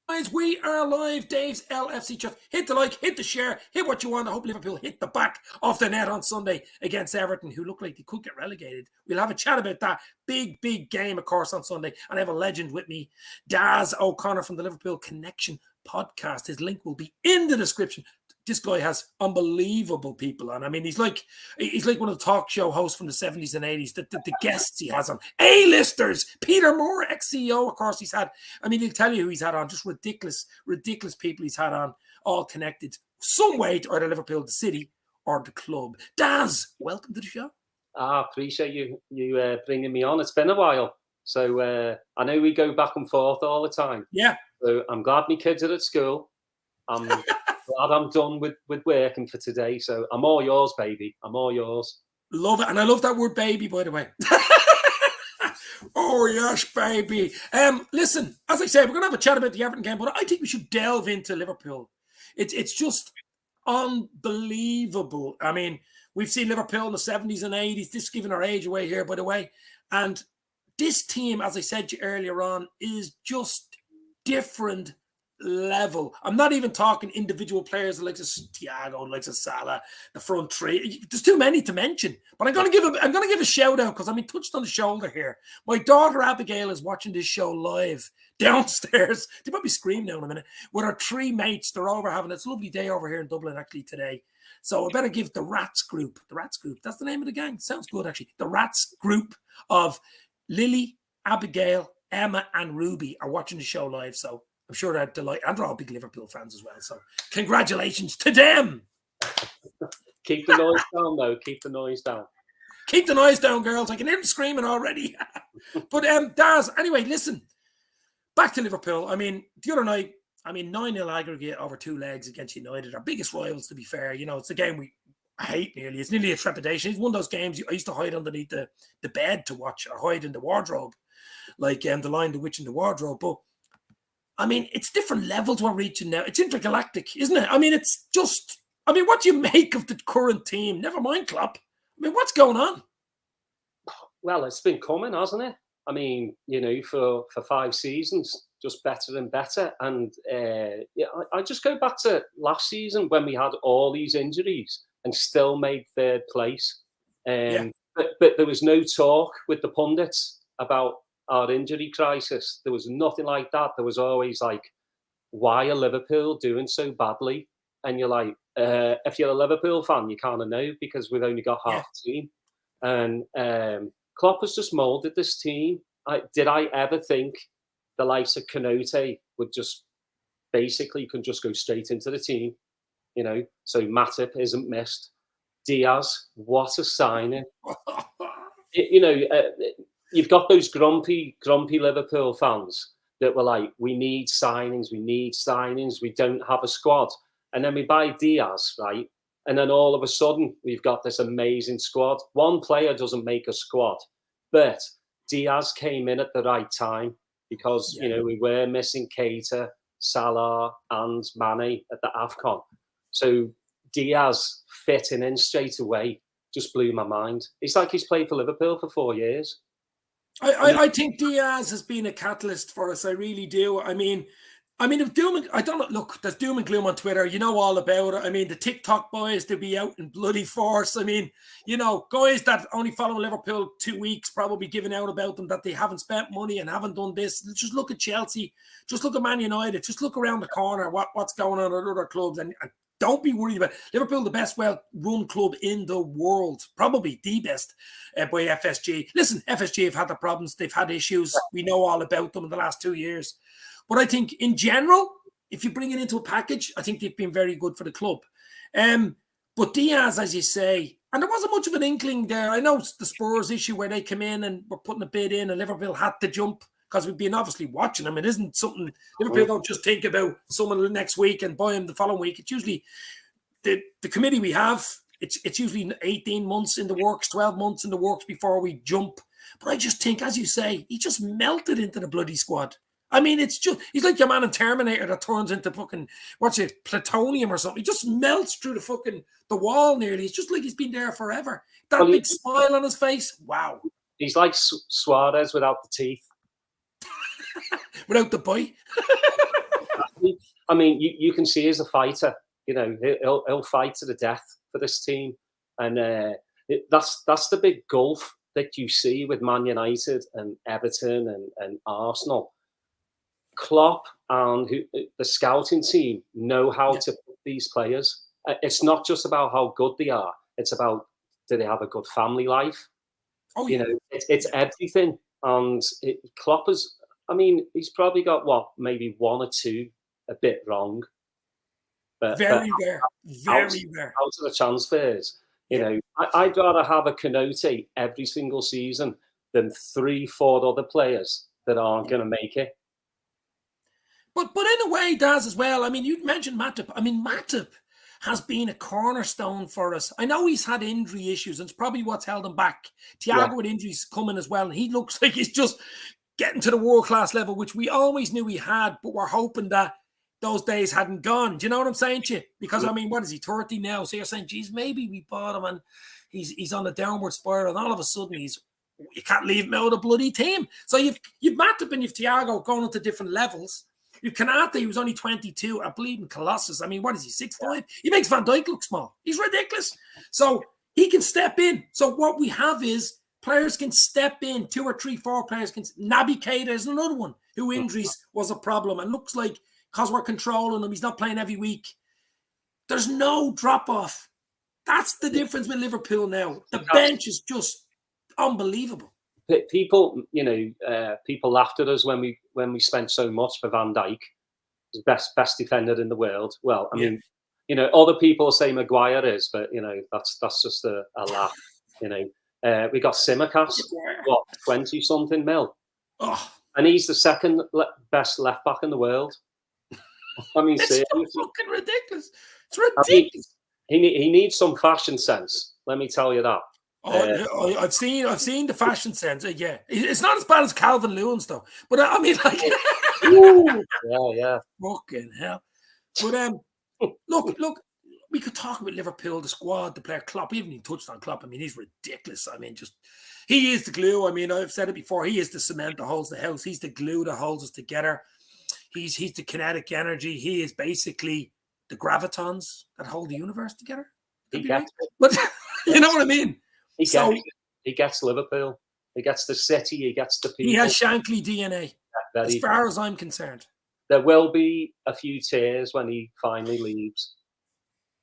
Guys, we are live. Dave's LFC chat. Hit the like, hit the share, hit what you want. I hope Liverpool hit the back of the net on Sunday against Everton, who look like they could get relegated. We'll have a chat about that big game, of course, on Sunday. And I have a legend with me, Daz O'Connor from the Liverpool Connection podcast. His link will be in the description. This guy has unbelievable people on. I mean, he's like one of the talk show hosts from the 70s and 80s. The guests he has on, A-listers. Peter Moore, ex-CEO, of course, he's had. I mean, he'll tell you who he's had on. Just ridiculous people he's had on, all connected some way to either Liverpool, the city, or the club. Daz, welcome to the show. Appreciate you bringing me on. It's been a while. So I know we go back and forth all the time. Yeah. So I'm glad my kids are at school. I'm glad I'm done with working for today. So I'm all yours, baby. I'm all yours. Love it. And I love that word baby, by the way. Oh, yes, baby. Listen, as I said, we're going to have a chat about the Everton game, but I think we should delve into Liverpool. It's just unbelievable. I mean, we've seen Liverpool in the 70s and 80s. This is giving our age away here, by the way. And this team, as I said to you earlier on, is just different level. I'm not even talking individual players like Thiago, like Salah, the front three. There's too many to mention. But I'm going to give a shout out because I'm being touched on the shoulder here. My daughter Abigail is watching this show live downstairs. They might be screaming now in a minute. With her three mates, they're over having it's a lovely day over here in Dublin actually today. So I better give the Rats group. The Rats group. That's the name of the gang. Sounds good actually. The Rats group of Lily, Abigail, Emma, and Ruby are watching the show live. So I'm sure they're delighted, and they're all big Liverpool fans as well. So congratulations to them. Keep the noise down, though. Keep the noise down. Keep the noise down, girls. I can hear them screaming already. But Daz, anyway, listen. Back to Liverpool. I mean, the other night, 9-0 aggregate over two legs against United. Our biggest rivals, to be fair. You know, it's a game I hate nearly. It's nearly a trepidation. It's one of those games I used to hide underneath the bed to watch or hide in the wardrobe. Like The Lion, the Witch, and the Wardrobe. But I mean, it's different levels we're reaching now. It's intergalactic, isn't it? I mean, it's just, what do you make of the current team? Never mind Klopp. I mean, what's going on? Well, it's been coming, hasn't it? I mean, for 5 seasons, just better and better. And I just go back to last season when we had all these injuries and still made third place. But there was no talk with the pundits about our injury crisis. There was nothing like that. There was always like, why are Liverpool doing so badly? And you're like, if you're a Liverpool fan, you kind of know because we've only got half the team. And Klopp has just moulded this team. Did I ever think the likes of Konaté would just basically can just go straight into the team? So Matip isn't missed. Diaz, what a signing. You've got those grumpy Liverpool fans that were like, we need signings, we don't have a squad. And then we buy Diaz, right? And then all of a sudden, we've got this amazing squad. One player doesn't make a squad, but Diaz came in at the right time because, we were missing Keita, Salah, and Mane at the AFCON. So Diaz fitting in straight away just blew my mind. It's like he's played for Liverpool for 4 years. I think Diaz has been a catalyst for us. I really do. I mean, if doom, I don't know. Look, there's doom and gloom on Twitter. You know all about it. I mean, the TikTok boys, they'll be out in bloody force. I mean, guys that only follow Liverpool 2 weeks, probably giving out about them that they haven't spent money and haven't done this. Just look at Chelsea. Just look at Man United. Just look around the corner. What's going on at other clubs and don't be worried about it. Liverpool, the best well-run club in the world, probably the best by FSG. Listen, FSG have had the problems. They've had issues. We know all about them in the last 2 years. But I think in general, if you bring it into a package, I think they've been very good for the club. But Diaz, as you say, and there wasn't much of an inkling there. I know the Spurs issue where they came in and were putting a bid in and Liverpool had to jump because we've been obviously watching them. It isn't something Liverpool don't just think about someone next week and buy him the following week. It's usually the committee we have. It's usually 18 months in the works, 12 months in the works before we jump. But I just think, as you say, he just melted into the bloody squad. I mean, he's like your man in Terminator that turns into fucking, plutonium or something. He just melts through the wall nearly. It's just like he's been there forever. That big smile on his face. Wow. He's like Suarez without the teeth. Without the bite. I mean, you can see he's a fighter. You know, he'll fight to the death for this team, and that's the big gulf that you see with Man United and Everton and Arsenal. Klopp and the scouting team know how to put these players. It's not just about how good they are. It's about, do they have a good family life? Oh, You know, it's everything. And Klopp is, I mean, he's probably got maybe one or two a bit wrong. But very rare. Out of the transfers, you know, I'd rather have a Canute every single season than 3-4 other players that aren't going to make it. But in a way, Daz, as well, I mean, you mentioned Matip. I mean, Matip has been a cornerstone for us. I know he's had injury issues, and it's probably what's held him back. Thiago with injuries coming as well, and he looks like he's just getting to the world-class level, which we always knew he had, but we're hoping that those days hadn't gone. Do you know what I'm saying to you? Because, I mean, what is he, 30 now? So you're saying, geez, maybe we bought him and he's on a downward spiral, and all of a sudden you can't leave him out of the bloody team. So you've Matip and you've Thiago going into different levels. You've Canate, he was only 22, I believe in Colossus. I mean, what is he, 6'5"? He makes Van Dijk look small. He's ridiculous. So he can step in. So what we have is players can step in, 2 or 3, 4 players can. Naby Keita is another one who injuries was a problem, and looks like because we're controlling him, he's not playing every week. There's no drop-off. That's the difference with Liverpool now. The bench is just unbelievable. People, you know, people laughed at us when we spent so much for Van Dijk, the best defender in the world. Well, I mean, you know, other people say Maguire is, but you know, that's just a laugh. You know, we got Simicast, what, 20-something mil, and he's the second best left back in the world. I mean, it's seriously, so fucking ridiculous. It's ridiculous. I mean, he needs some fashion sense. Let me tell you that. Oh, I've seen the fashion sense. Yeah, it's not as bad as Calvin Lewins though. But I mean, like, yeah, fucking hell. But look, we could talk about Liverpool, the squad, the player Klopp. We haven't even touched on Klopp. I mean, he's ridiculous. I mean, he is the glue. I mean, I've said it before. He is the cement that holds the house. He's the glue that holds us together. He's the kinetic energy. He is basically the gravitons that hold the universe together. Right? But you know what I mean? He gets Liverpool. He gets the city. He gets the people. He has Shankly DNA, as far as I'm concerned. There will be a few tears when he finally leaves.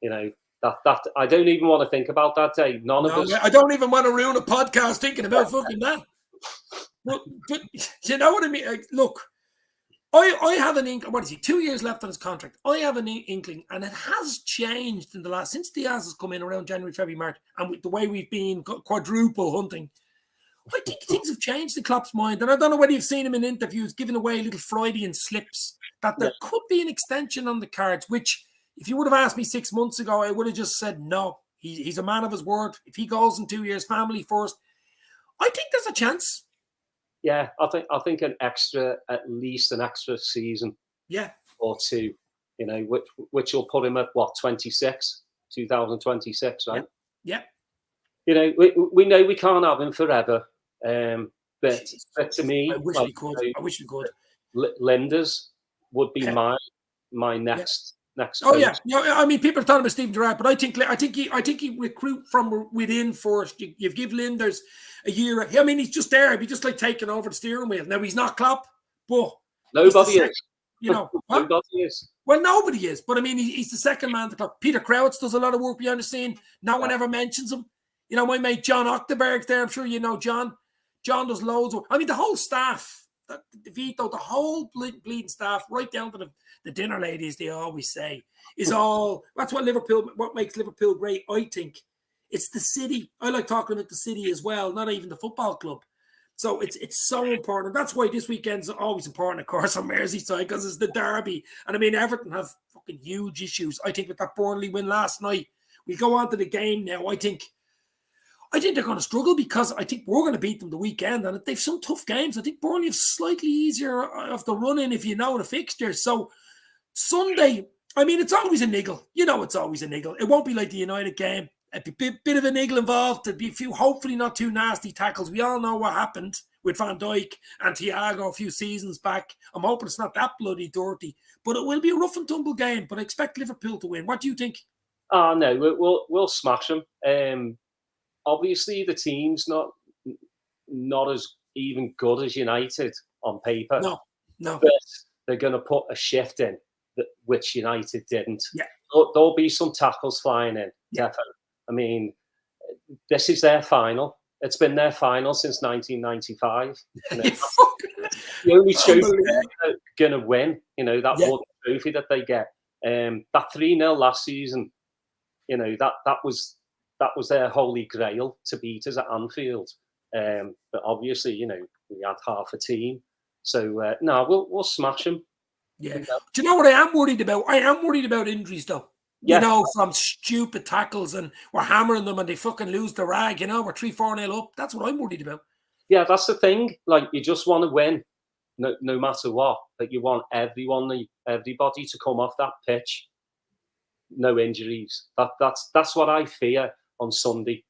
You know, that I don't even want to think about that day. None of us. I don't even want to ruin a podcast thinking about fucking that. But you know what I mean? Look, I have an inkling. What is he? 2 years left on his contract. I have an inkling, and it has changed in the last, since Diaz has come in around January, February, March, and with the way we've been quadruple hunting. I think things have changed in Klopp's mind, and I don't know whether you've seen him in interviews giving away little Freudian slips that there could be an extension on the cards. Which, if you would have asked me 6 months ago, I would have just said no. He's a man of his word. If he goes in 2 years, family first, I think there's a chance. Yeah, I think at least an extra season, or two, you know, which will put him at what, 2026, right? Yeah. You know, we know we can't have him forever, but to me, I wish we could. I wish we could. Linders would be my next. Oh yeah, I mean, people are talking about Steven Gerrard, but I think he recruit from within first. You give Linders a year. I mean, he's just there. He'd be just like taking over the steering wheel. Now he's not Klopp, but nobody is. You know, nobody is. Well, nobody is, but I mean, he's the second man to Klopp. Peter Crouch does a lot of work behind the scene. No one ever mentions him. You know, my mate John Octerberg's there. I'm sure you know John. John does loads of. I mean, the whole staff, Vito, the whole bleeding staff, right down to the dinner ladies, they always say, is all. That's what makes Liverpool great. I think it's the city. I like talking about the city as well, not even the football club. So it's so important. That's why this weekend's always important, of course, on Merseyside, because it's the derby. And I mean, Everton have fucking huge issues. I think with that Burnley win last night, we go on to the game now. I think they're going to struggle, because I think we're going to beat them the weekend, and they've some tough games. I think Burnley have slightly easier of the run-in if you know the fixtures. So Sunday, I mean, it's always a niggle. You know, it's always a niggle. It won't be like the United game. A bit of a niggle involved. There'd be a few, hopefully not too nasty tackles. We all know what happened with Van Dijk and Thiago a few seasons back. I'm hoping it's not that bloody dirty, but it will be a rough and tumble game. But I expect Liverpool to win. What do you think? Oh no, we'll smash them. Obviously, the team's not as even good as United on paper. No. But they're going to put a shift in which United didn't. Yeah. There'll be some tackles flying in. Yeah. Definitely. I mean, this is their final. It's been their final since 1995. The only trophy they're going to win, that one trophy that they get. That 3-0 last season, that was their holy grail to beat us at Anfield. But obviously, we had half a team. So, no, we'll smash them. Yeah. Do you know what I am worried about? I am worried about injuries, though. Yeah. From stupid tackles, and we're hammering them and they fucking lose the rag, we're 3-4-0 up. That's what I'm worried about. Yeah, that's the thing. Like, you just want to win, no matter what. But you want everybody to come off that pitch. No injuries. That's what I fear on Sunday.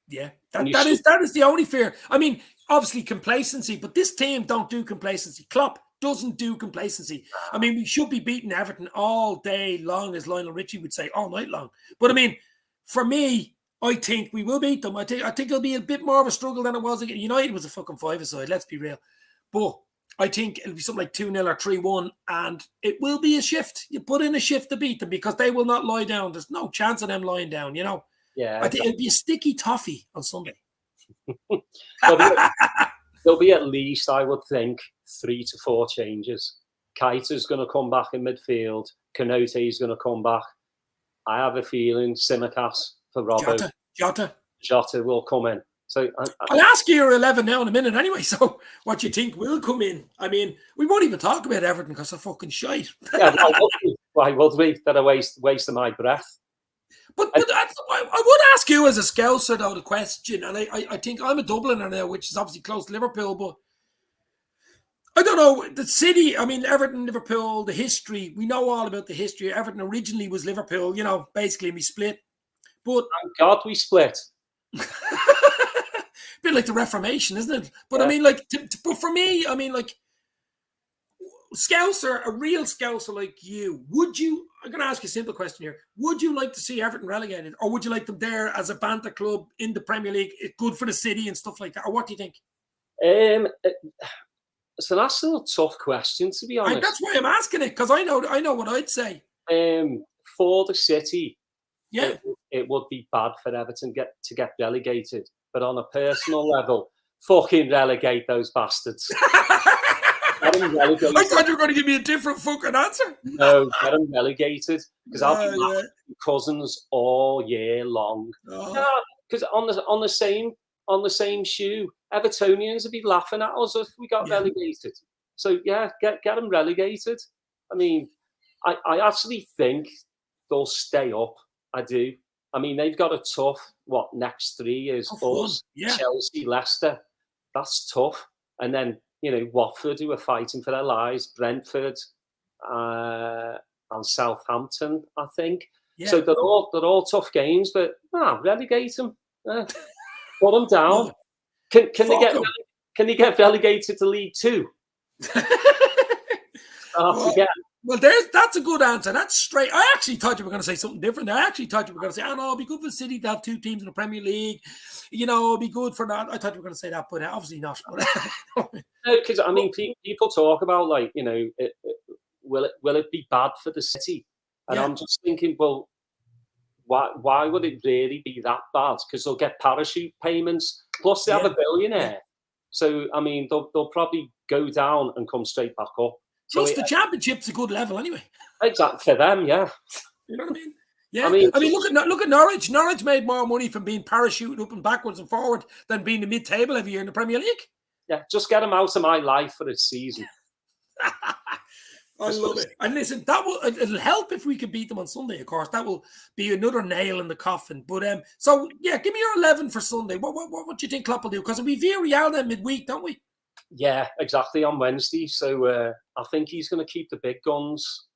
Yeah, that is the only fear. I mean, obviously complacency, but this team don't do complacency. Klopp doesn't do complacency. I mean, we should be beating Everton all day long, as Lionel Richie would say, all night long. But I mean, for me, I think we will beat them. I think it'll be a bit more of a struggle than it was again. United was a fucking 5-a-side, let's be real. But I think it'll be something like 2-0 or 3-1, and it will be a shift. You put in a shift to beat them because they will not lie down. There's no chance of them lying down, Yeah, I think it'll be a sticky toffee on Sunday. There'll be at least, I would think, 3 to 4 changes. Keita's going to come back in midfield. Konate's going to come back. I have a feeling Tsimikas for Robbo. Jota will come in. So I'll ask you your 11 now in a minute anyway. So what you think will come in? I mean, we won't even talk about Everton because they're fucking shite. Yeah, why would we? That I wasting my breath. But I would ask you as a Scouser, though, the question, and I think I'm a Dubliner now, which is obviously close to Liverpool, but I don't know, the city, I mean, Everton, Liverpool, the history, we know all about the history. Everton originally was Liverpool, basically we split. But thank God we split. A bit like the Reformation, isn't it? But yeah. I mean, but for me, I mean, Scouser, a real Scouser like you, I'm going to ask you a simple question here. Would you like to see Everton relegated, or would you like them there as a banter club in the Premier League, good for the city and stuff like that? Or what do you think? So that's a tough question, to be honest. That's why I'm asking it, because I know what I'd say. For the city, yeah, it would be bad for Everton to get relegated. But on a personal level, fucking relegate those bastards. I thought you were going to give me a different fucking answer. No, get them relegated, because I'll be laughing at Cousins all year long. Because on the same shoe, Evertonians would be laughing at us if we got relegated. So yeah, get them relegated. I mean, I actually think they'll stay up. I do. I mean, they've got a tough next 3 years. Us, Chelsea, Leicester. That's tough. And then Watford, who are fighting for their lives, Brentford, and Southampton, I think. Yeah. So they're all tough games, but relegate them. Put them down. Can they get relegated to League Two? Well, that's a good answer. That's straight. I actually thought you were going to say something different. I actually thought you were going to say, "Oh no, it'd be good for City to have 2 teams in the Premier League. It'd be good for that." I thought you were going to say that, but obviously not. No, because I mean, people talk about will it be bad for the City? And I'm just thinking, well, why would it really be that bad? Because they'll get parachute payments, plus they have a billionaire. Yeah. So I mean, they'll probably go down and come straight back up. Plus, the championship's a good level anyway. Exactly, for them, yeah. You know what I mean? Yeah. I mean, look at Norwich. Norwich made more money from being parachuted up and backwards and forward than being the mid-table every year in the Premier League. Yeah, just get them out of my life for this season. I love it. And listen, it'll help if we can beat them on Sunday, of course. That will be another nail in the coffin. But so yeah, give me your 11 for Sunday. What do you think Klopp will do? Because we Villarreal then midweek, don't we? Yeah, exactly, on Wednesday. So I think he's going to keep the big guns.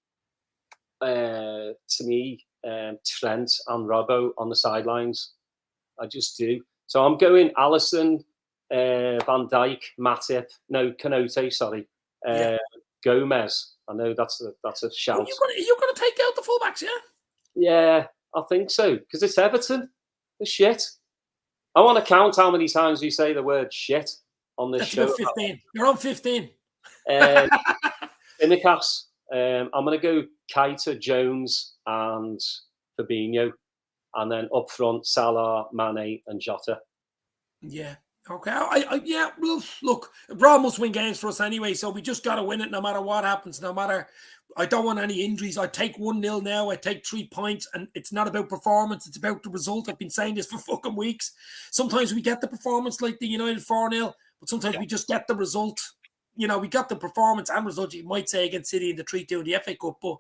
To me, Trent and Robbo on the sidelines. I just do. So I'm going Alisson, Van Dijk, Matip, no, Kanote, sorry, Gomez. I know that's a shout. You're gonna take out the fullbacks, yeah? Yeah, I think so, because it's Everton. The shit. I want to count how many times we say the word shit on this show. About 15. You're on 15. Imicas. I'm going to go Keita, Jones, and Fabinho, and then up front Salah, Mane, and Jota. Yeah. Okay. Yeah. Well, look, Bra must win games for us anyway, so we just got to win it no matter what happens. No matter. I don't want any injuries. I take 1-0 now. I take 3 points, and it's not about performance. It's about the result. I've been saying this for fucking weeks. Sometimes we get the performance like the United 4-0, but sometimes we just get the result. You know, we got the performance and result, you might say, against City in the 3-2 in the FA Cup, but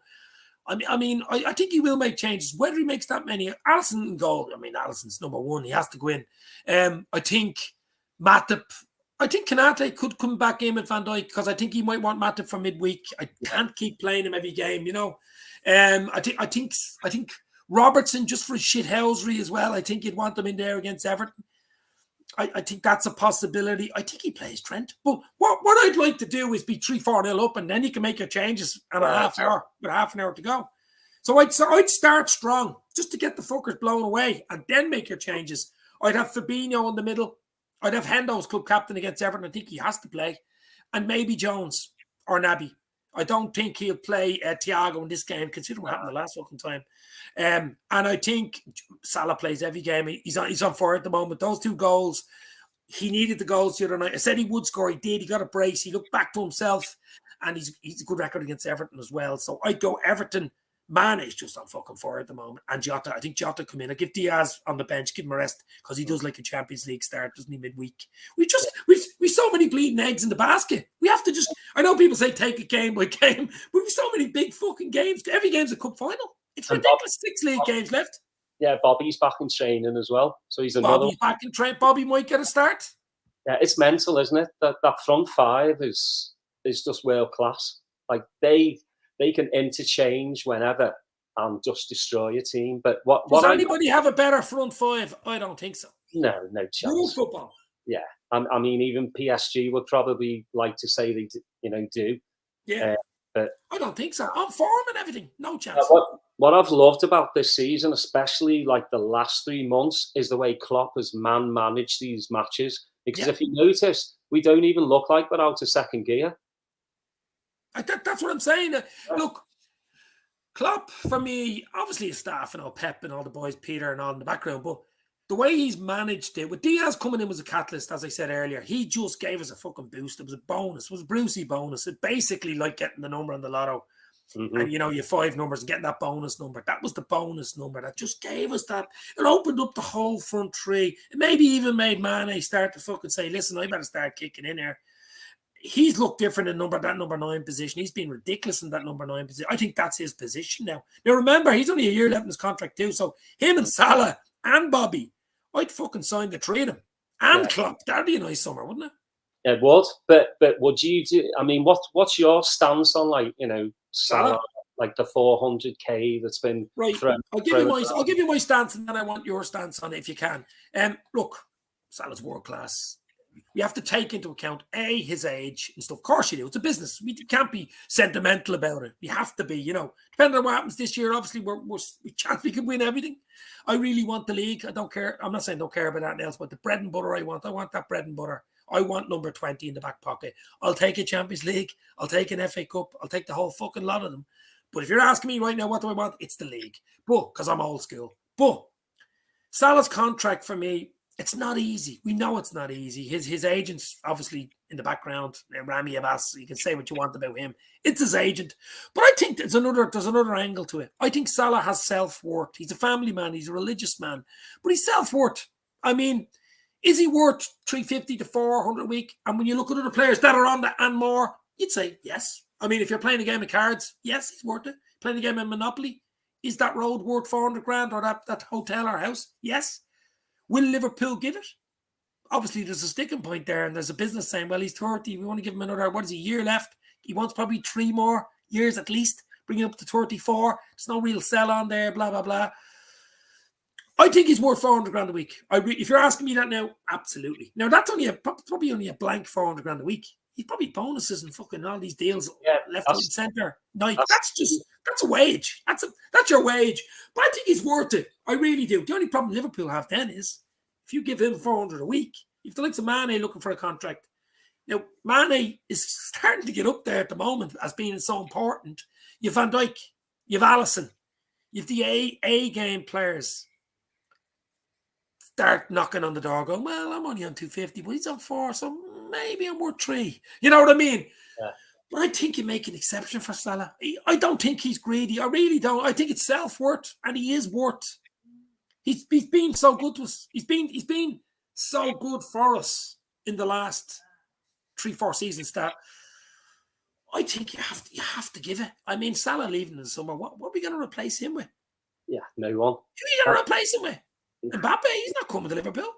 I think he will make changes. Whether he makes that many, Alisson in goal. I mean, Alisson's number one. He has to go in. I think Matip. I think Konate could come back in with Van Dijk because I think he might want Matip for midweek. I can't keep playing him every game, you know. I think Robertson just for his shithousery as well. I think you'd want him in there against Everton. I think that's a possibility. I think he plays Trent. But what I'd like to do is be 3-4-0 up, and then you can make your changes in a half hour with half an hour to go. So I'd start strong just to get the fuckers blown away and then make your changes. I'd have Fabinho in the middle. I'd have Hendo's club captain against Everton. I think he has to play. And maybe Jones or Naby. I don't think he'll play Thiago in this game, considering what happened the last fucking time. And I think Salah plays every game. He's on fire at the moment. Those 2 goals, he needed the goals the other night. I said he would score. He did. He got a brace. He looked back to himself. And he's a good record against Everton as well. So I'd go Everton. Man is just on fucking fire at the moment. And Jota, I think Jota come in. I give Diaz on the bench, give him a rest because he does like a Champions League start, doesn't he, midweek? We've so many bleeding eggs in the basket. We have to just, I know people say take it game by game, but we've so many big fucking games. Every game's a cup final. It's ridiculous. 6 league games left. Yeah, Bobby's back in training as well. So he's another. Bobby's back in training. Bobby might get a start. Yeah, it's mental, isn't it? That front 5 is just world class. Like they can interchange whenever and just destroy a team. But does anybody have a better front 5? I don't think so. No chance. Rule football. Yeah, I mean, even PSG would probably like to say they do. Yeah, but I don't think so. On form and everything, no chance. What I've loved about this season, especially like the last 3 months, is the way Klopp has managed these matches. Because if you notice, we don't even look like we're out of second gear. That's what I'm saying. Look, Klopp, for me, obviously his staff and all Pep and all the boys, Peter and all in the background, but the way he's managed it, with Diaz coming in was a catalyst, as I said earlier, he just gave us a fucking boost. It was a bonus. It was a Brucey bonus. It basically like getting the number on the lotto. And, you know, you 5 numbers and getting that bonus number. That was the bonus number that just gave us that. It opened up the whole front 3. It maybe even made Mane start to fucking say, listen, I better start kicking in here. He's looked different in that number 9 position. He's been ridiculous in that number 9 position. I think that's his position now. Now, remember, he's only a year left in his contract too. So him and Salah and Bobby, I'd fucking sign the 3 of them. And Klopp. That'd be a nice summer, wouldn't it? It would. But would you do? I mean, what's your stance on, like, you know, Salah, like the 400k that's been right? I'll give you my stance, and then I want your stance on it if you can. Look, Salah's world class. We have to take into account his age and stuff. Of course you do. It's a business. We can't be sentimental about it. We have to be, you know. Depending on what happens this year, obviously we can win everything. I really want the league. I don't care. I'm not saying don't care about anything else, but the bread and butter I want that bread and butter. I want number 20 in the back pocket. I'll take a Champions League. I'll take an FA Cup. I'll take the whole fucking lot of them. But if you're asking me right now, what do I want? It's the league. But because I'm old school. But Salah's contract for me, it's not easy. We know it's not easy. His agent's obviously in the background. Rami Abbas, you can say what you want about him. It's his agent. But I think there's another angle to it. I think Salah has self-worth. He's a family man. He's a religious man. But he's self-worth. I mean, is he worth 350 to 400 a week? And when you look at other players that are on that and more, you'd say yes. I mean, if you're playing a game of cards, yes, he's worth it. Playing a game of Monopoly, is that road worth 400 grand or that hotel or house? Yes. Will Liverpool give it? Obviously, there's a sticking point there, and there's a business saying, well, he's 30. We want to give him another, year left? He wants probably 3 more years at least, bringing up to 34. There's no real sell on there, blah, blah, blah. I think he's worth 400 grand a week. If you're asking me that now, absolutely. Now that's probably only a blank 400 grand a week. He's probably bonuses and fucking all these deals left, right, and centre. Nike. That's a wage. That's your wage. But I think he's worth it. I really do. The only problem Liverpool have then is if you give him 400 a week, you've the likes of Mane looking for a contract. Now Mane is starting to get up there at the moment as being so important. You've Van Dijk, you've Alisson, you've the A game players. Start knocking on the door going, well, I'm only on 250, but he's on 4, so maybe I'm worth 3. You know what I mean? Yeah. But I think you make an exception for Salah. I don't think he's greedy. I really don't. I think it's self-worth, and he is worth. He's been so good to us. He's been so good for us in the last 3-4 seasons that I think you have to give it. I mean, Salah leaving in the summer, what are we going to replace him with? Yeah, no one. Who are you going to replace him with? Mbappe, he's not coming to Liverpool.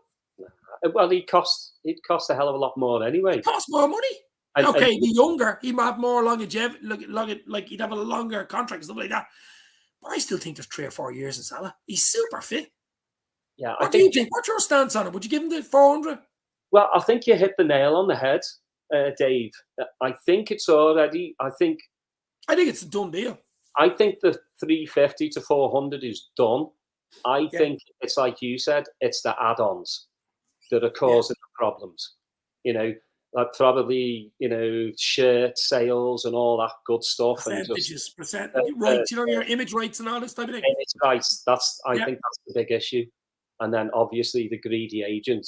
Well, he'd cost a hell of a lot more anyway. It costs more money. Okay, he'd be younger. He'd have more longevity, like he'd have a longer contract and stuff like that. But I still think there's 3 or 4 years in Salah. He's super fit. Yeah. What do you think? What's your stance on it? Would you give him the 400? Well, I think you hit the nail on the head, Dave. I think it's already. I think it's a done deal. I think the 350 to 400 is done. I think it's like you said, it's the add-ons that are causing the problems. You know, like probably, shirt sales and all that good stuff. Percentages, rights, your image rights and all this type of thing. Image rights, I think that's the big issue. And then obviously the greedy agent.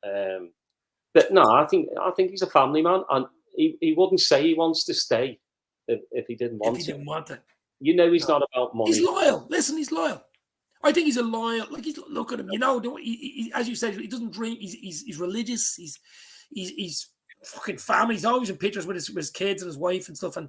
But no, I think he's a family man, and he wouldn't say he wants to stay if he didn't want to. Didn't want it. He's not about money. He's loyal. Listen, he's loyal. I think he's a loyal. Look at him. He, as you said, he doesn't drink. He's religious. He's fucking family. He's always in pictures with his kids and his wife and stuff. And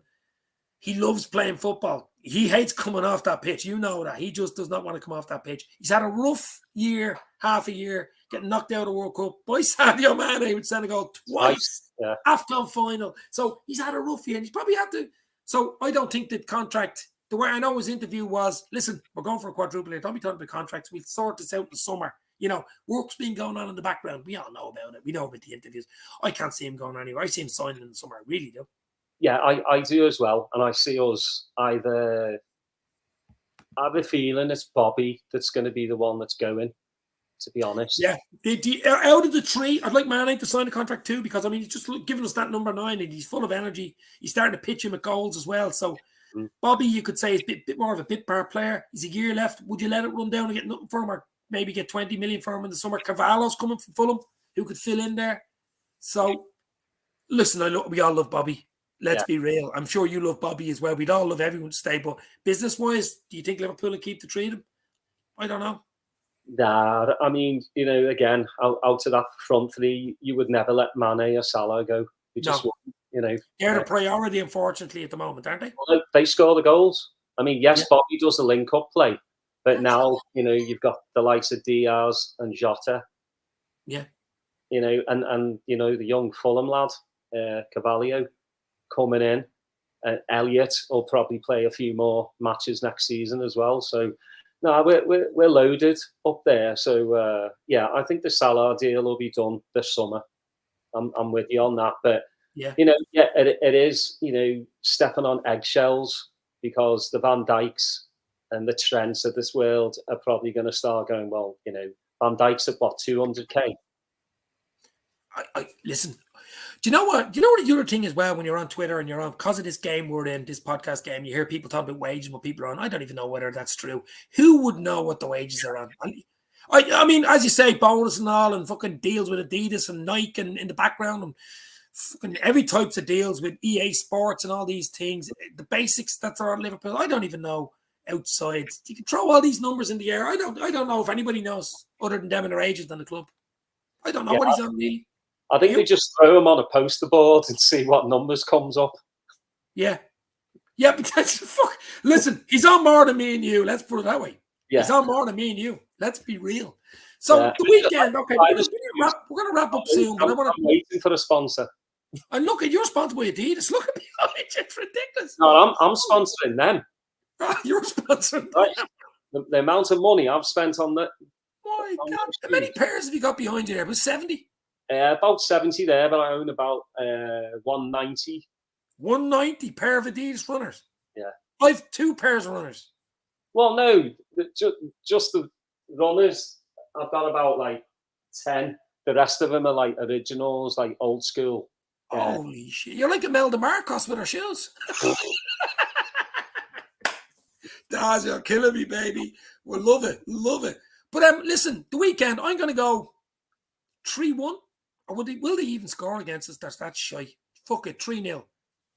he loves playing football. He hates coming off that pitch. You know that. He just does not want to come off that pitch. He's had a rough year, half a year, getting knocked out of the World Cup by Sadio Mane with Senegal twice. Yeah. AFCON final. So he's had a rough year, and he's probably had to. So I don't think that contract. The way I know his interview was, listen, we're going for a quadruple here. Don't be talking about contracts. We'll sort this out in the summer. Work's been going on in the background. We all know about it. We know about the interviews. I can't see him going anywhere. I see him signing in the summer. I really do. Yeah, I do as well. And I see us either have a feeling it's Bobby that's going to be the one that's going, to be honest. Yeah. Out of the 3, I'd like Mane to sign a contract too, because, he's just giving us that number 9 and he's full of energy. He's starting to pitch him at goals as well. So, Bobby, you could say, is a bit more of a bit part player. He's a year left. Would you let it run down and get nothing for him, or maybe get 20 million for him in the summer? Cavallo's coming from Fulham, who could fill in there. So, listen, we all love Bobby. Let's be real. I'm sure you love Bobby as well. We'd all love everyone to stay. But business-wise, do you think Liverpool will keep the 3 of them? I don't know. Nah, I mean, again, out of that front 3, you would never let Mane or Salah go. You just wouldn't. They're the priority, unfortunately, at the moment, aren't they? Well, they score the goals. I mean, yes, Bobby does the link-up play, but now, you've got the likes of Diaz and Jota. Yeah. And the young Fulham lad, Carvalho, coming in. Elliott will probably play a few more matches next season as well. So, no, we're loaded up there. So, I think the Salah deal will be done this summer. I'm with you on that, but. Yeah, it is, stepping on eggshells, because the Van Dijks and the Trents of this world are probably going to start going, well, Van Dijk's at what, 200k? I listen. Do you know what? The other thing as well, when you're on Twitter and you're on, because of this game we're in, this podcast game, you hear people talking about wages and what people are on. I don't even know whether that's true. Who would know what the wages are on? I mean, as you say, bonus and all, and fucking deals with Adidas and Nike and in the background, and fucking every types of deals with EA Sports and all these things. The basics that are on Liverpool, I don't even know outside. You can throw all these numbers in the air. I don't know if anybody knows other than them and their agents than the club. I don't know what he's on really. I think they just throw him on a poster board and see what numbers comes up. Yeah, but that's fuck. Listen, he's on more than me and you. Let's put it that way. Yeah, he's on more than me and you. Let's be real. So the weekend, okay, we're going to wrap up soon. But I'm waiting for a sponsor. And look at your sponsor by Adidas. Look at me. It's ridiculous. No, I'm sponsoring them. You're sponsoring them. The amount of money I've spent on My God. How many pairs have you got behind you there? About 70? About 70 there, but I own about 190. 190 pair of Adidas runners? Yeah. I've 2 pairs of runners. Well, no, just the runners. I've got about like 10. The rest of them are like originals, like old school. Holy shit. You're like Imelda Marcos with her shoes. Daz, you're killing me, baby. We'll love it. Love it. But listen, the weekend, I'm going to go 3-1. Or will they even score against us? That's shy. Fuck it, 3-0.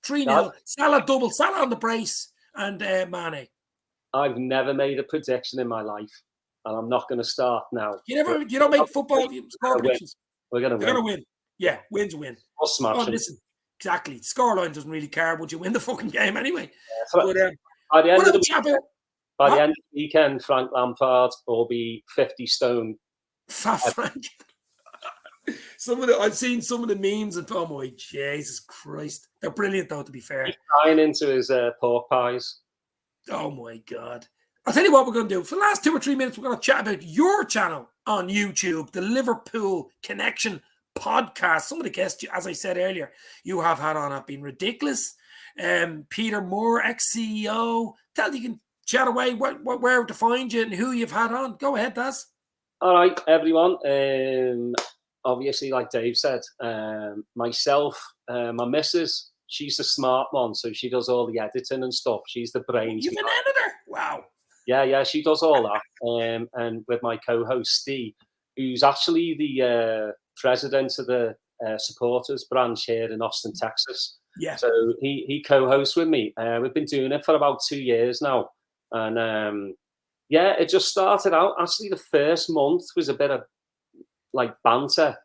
3-0. Salah double. Salah on the brace. And Mane. I've never made a prediction in my life. And I'm not going to start now. You don't make football score predictions. We're going to win. Yeah, win's a win. We'll smash them. Listen, exactly. Scoreline doesn't really care once you win the fucking game anyway. Yeah, by the end of the weekend, Frank Lampard will be 50 stone. Fat Frank. I've seen some of the memes and oh my Jesus Christ. They're brilliant though, to be fair. He's crying into his pork pies. Oh my God. I'll tell you what we're going to do. For the last 2 or 3 minutes, we're going to chat about your channel on YouTube, the Liverpool Connection podcast. Some of the guests, as I said earlier, you have had on have been ridiculous. Peter Moore, ex-CEO. You can chat away where to find you and who you've had on. Go ahead, Daz. All right, everyone. Obviously, like Dave said, myself, my missus, she's the smart one, so she does all the editing and stuff. She's the brains. You're an editor? Wow. Yeah, she does all that. And with my co-host, Steve, who's actually the president of the supporters branch here in Austin, Texas. Yeah. So he co-hosts with me. We've been doing it for about 2 years now. And it just started out. Actually, the first month was a bit of like banter,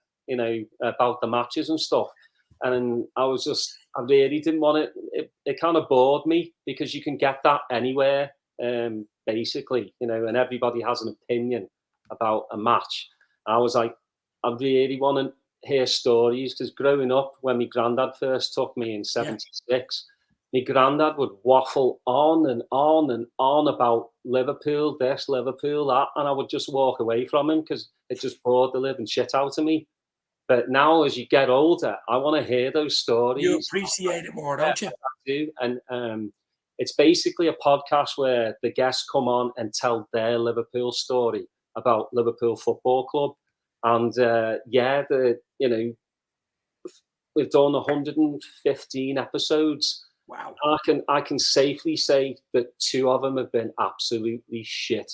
about the matches and stuff. And I really didn't want it. It kind of bored me because you can get that anywhere, basically, and everybody has an opinion about a match. I was like, I really want to hear stories because growing up, when my granddad first took me in '76, my granddad would waffle on and on and on about Liverpool, this, Liverpool, that, and I would just walk away from him because it just bored the living shit out of me. But now, as you get older, I want to hear those stories. You appreciate it more, don't you? I do. And it's basically a podcast where the guests come on and tell their Liverpool story about Liverpool Football Club. And we've done 115 episodes. Wow. I can safely say that 2 of them have been absolutely shit.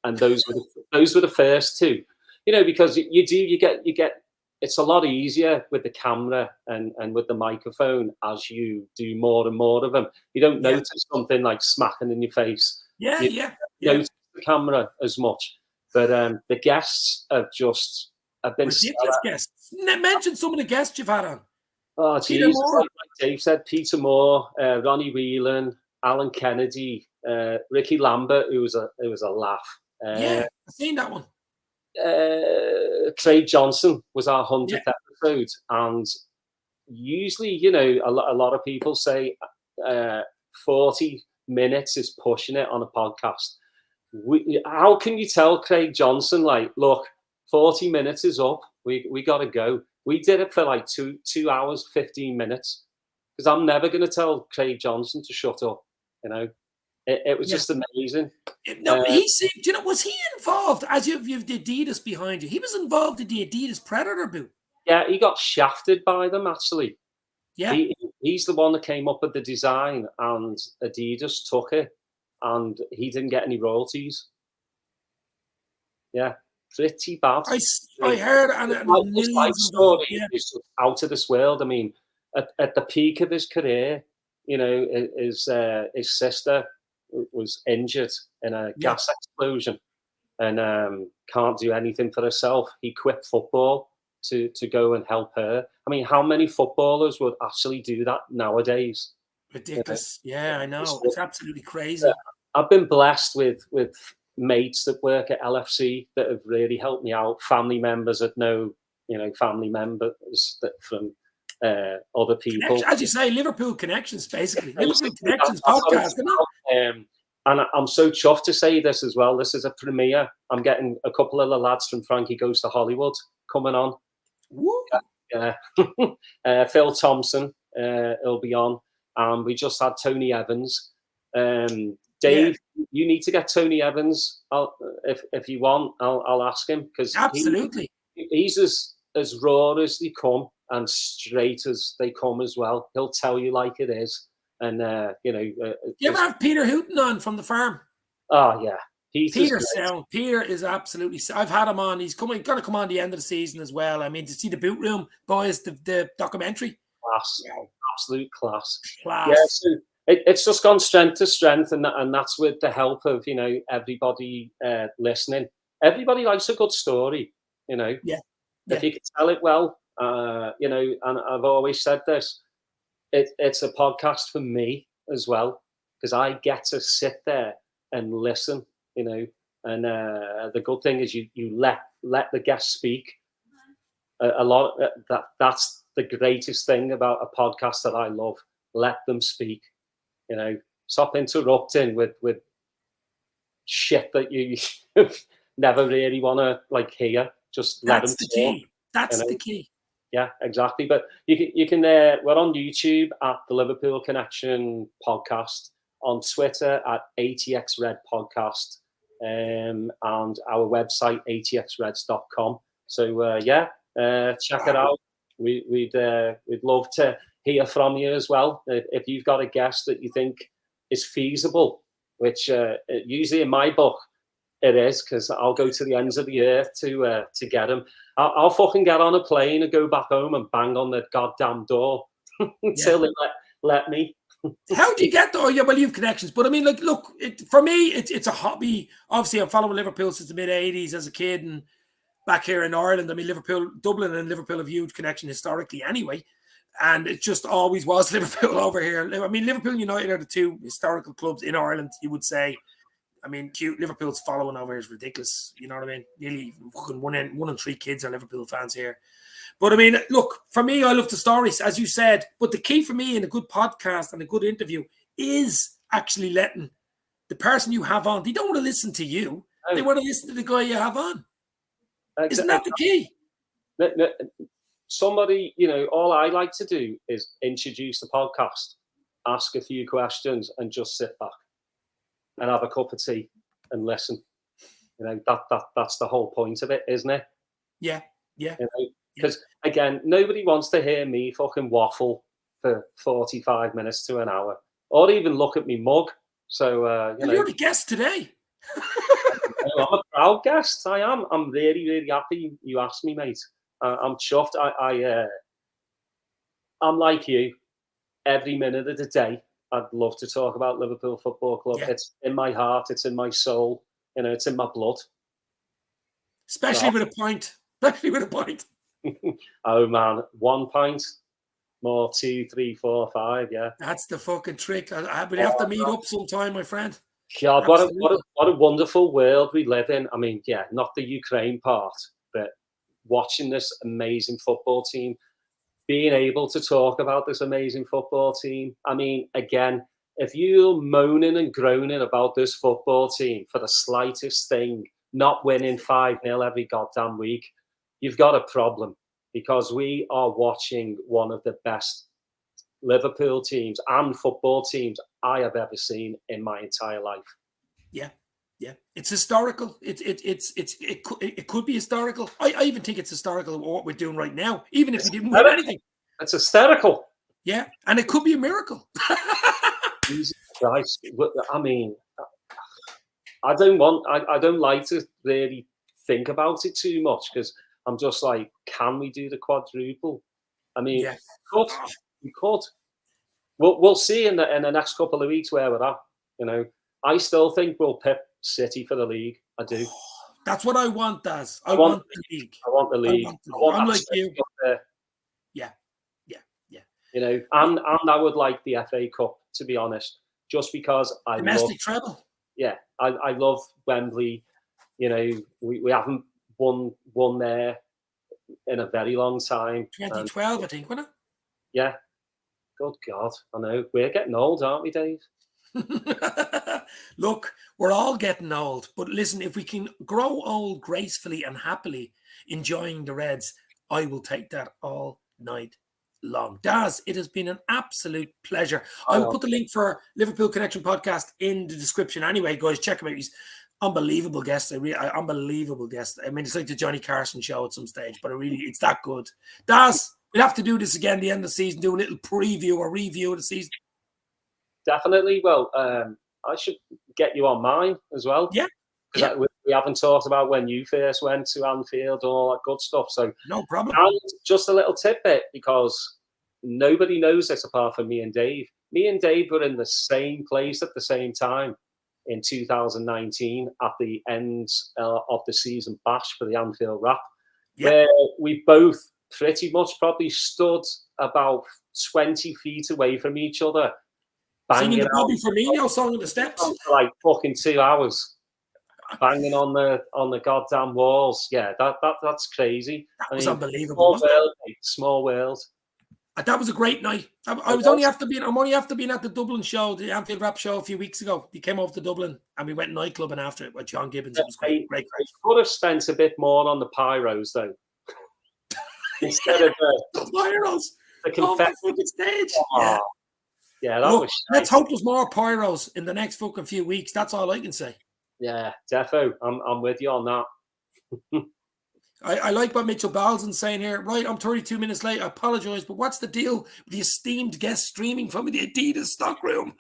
And those were the first 2. Because you get it's a lot easier with the camera and with the microphone as you do more and more of them. You don't notice something like smacking in your face. You notice the camera as much. But the guests have been ridiculous guests. Mention some of the guests you've had on. Oh, Jesus. Like Dave said, Peter Moore, Ronnie Whelan, Alan Kennedy, Ricky Lambert, who was a laugh. I've seen that one. Craig Johnson was our 100th episode, and usually, a lot of people say 40 minutes is pushing it on a podcast. How can you tell Craig Johnson, like, look, 40 minutes is up, we got to go? We did it for like 2 hours, 15 minutes, because I'm never going to tell Craig Johnson to shut up, It was just amazing. Was he involved, as you've the Adidas behind you? He was involved in the Adidas Predator boot. Yeah, he got shafted by them, actually. Yeah. He's the one that came up with the design, and Adidas took it, and he didn't get any royalties. Yeah, pretty bad. I heard, his life story is out of this world. I mean, at the peak of his career, his sister was injured in a gas explosion and can't do anything for herself. He quit football to go and help her. I mean, how many footballers would actually do that nowadays? Ridiculous. Yeah, I know. It's absolutely crazy. I've been blessed with mates that work at LFC that have really helped me out. Family members that know, family members that from other people. As you say, Liverpool Connections, basically. Liverpool Connections podcast. I'm so chuffed to say this as well. This is a premiere. I'm getting a couple of the lads from Frankie Goes to Hollywood coming on. Woo. Yeah. Phil Thompson will be on. We just had Tony Evans. Dave, you need to get Tony Evans. If you want, I'll ask him, because absolutely he's as raw as they come and straight as they come as well. He'll tell you like it is. And you ever have Peter Houghton on from the farm? Oh yeah, Peter's sound. Peter is absolutely. I've had him on. He's going to come on the end of the season as well. I mean, to see the Boot Room Boys, the documentary, class, absolute class. Yeah, so it's just gone strength to strength, and that's with the help of everybody listening. Everybody likes a good story, Yeah. If you can tell it well, and I've always said this. It's a podcast for me as well, because I get to sit there and listen, and the good thing is you let the guest speak. A lot that's the greatest thing about a podcast that I love. Let them speak. Stop interrupting with shit that you never really want to hear. Just let them talk. Key. That's the key. Yeah, exactly. But you can we're on YouTube at the Liverpool Connection podcast, on Twitter at ATX Red Podcast, and our website atxreds.com. So check it out. We'd love to hear from you as well. If you've got a guest that you think is feasible, which usually in my book it is, because I'll go to the ends of the earth to get them. I'll fucking get on a plane and go back home and bang on the goddamn door until they let me. How do you get there? Oh, yeah, well, you have connections. But I mean, look, for me, it's a hobby. Obviously, I'm following Liverpool since the mid-'80s as a kid, and back here in Ireland, I mean, Dublin and Liverpool have huge connection historically anyway. And it just always was Liverpool over here. I mean, Liverpool and United are the two historical clubs in Ireland, you would say. I mean, Liverpool's following over here is ridiculous. You know what I mean? Nearly fucking one in 3 kids are Liverpool fans here. But I mean, look, for me, I love the stories, as you said. But the key for me in a good podcast and a good interview is actually letting the person you have on, they don't want to listen to you. They want to listen to the guy you have on. Isn't that the key? Somebody, all I like to do is introduce the podcast, ask a few questions, and just sit back and have a cup of tea and listen. That's the whole point of it, isn't it? Yeah. Because again, nobody wants to hear me fucking waffle for 45 minutes to an hour, or even look at me mug. So you're the guest today. I'm a proud guest. I am. I'm really, really happy you asked me, mate. I'm chuffed. I'm like you. Every minute of the day, I'd love to talk about Liverpool Football Club. Yeah. It's in my heart. It's in my soul. It's in my blood. Especially with a pint. Especially with a pint. Oh man, 1 pint, more 2, 3, 4, 5. Yeah, that's the fucking trick. We'd have to meet up sometime, my friend. God, what a wonderful world we live in. I mean, yeah, not the Ukraine part, but watching this amazing football team, being able to talk about this amazing football team. I mean, again, if you're moaning and groaning about this football team for the slightest thing, not winning 5-0 every goddamn week, you've got a problem, because we are watching one of the best Liverpool teams and football teams I have ever seen in my entire life. Yeah. It's historical. It could be historical. I even think it's historical what we're doing right now, even if we didn't win anything. It's hysterical. Yeah, and it could be a miracle. Jesus Christ. I mean, I don't like to really think about it too much, because I'm just like, can we do the quadruple? I mean, we could. We'll see in the next couple of weeks where we're at. I still think we'll pip City for the league. I do. That's what I want, Daz. I want the league. I want the league. I'm like you. Yeah. And I would like the FA Cup, to be honest, just because I domestic treble. Yeah, I love Wembley. We haven't won there in a very long time. 2012, I think, wasn't it? Yeah. Good God, I know. We're getting old, aren't we, Dave? Look, we're all getting old, but listen, if we can grow old gracefully and happily enjoying the Reds, I will take that all night long. Daz, it has been an absolute pleasure. I will put the link for Liverpool Connection podcast in the description anyway, guys. Check him out. He's unbelievable guest. Unbelievable guest. I mean, it's like the Johnny Carson show at some stage, but it's that good. Daz, we'll have to do this again the end of the season, do a little preview or review of the season. Definitely. Well, I should get you on mine as well. Yeah. Because we haven't talked about when you first went to Anfield and all that good stuff. So no problem. And just a little tidbit, because nobody knows this apart from me and Dave. Me and Dave were in the same place at the same time in 2019 at the end of the season bash for the Anfield Wrap, where we both pretty much probably stood about 20 feet away from each other, singing the Bobby Firmino song on the steps for like fucking 2 hours. Banging on the goddamn walls. Yeah, that's crazy. That was unbelievable. Small world. That was a great night. I'm only after being at the Dublin show, the Anfield Rap show a few weeks ago. He came over to Dublin and we went nightclubbing after it with John Gibbons. It was great. Great. I could have spent a bit more on the pyros though. Instead of the pyros. The confetti stage. Oh, yeah, that was. Let's hope there's more pyros in the next fucking few weeks. That's all I can say. Yeah, defo. I'm with you on that. I like what Mitchell Balson's saying here. Right, I'm 32 minutes late. I apologize, but what's the deal with the esteemed guest streaming from the Adidas stockroom?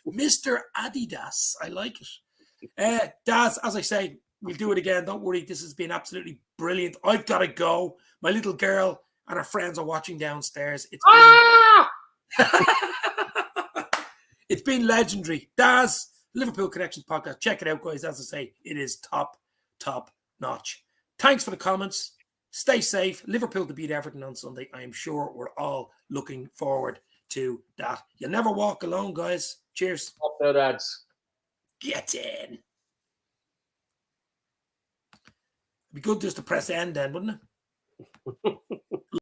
Mr. Adidas. I like it. Daz, as I say, we'll do it again. Don't worry. This has been absolutely brilliant. I've got to go. My little girl and her friends are watching downstairs. It's been legendary. Daz, Liverpool Connections podcast. Check it out, guys. As I say, it is top notch. Thanks for the comments. Stay safe. Liverpool to beat Everton on Sunday. I am sure we're all looking forward to that. You'll never walk alone, guys. Cheers. Up there, lads. Get in. It'd be good just to press end then, wouldn't it?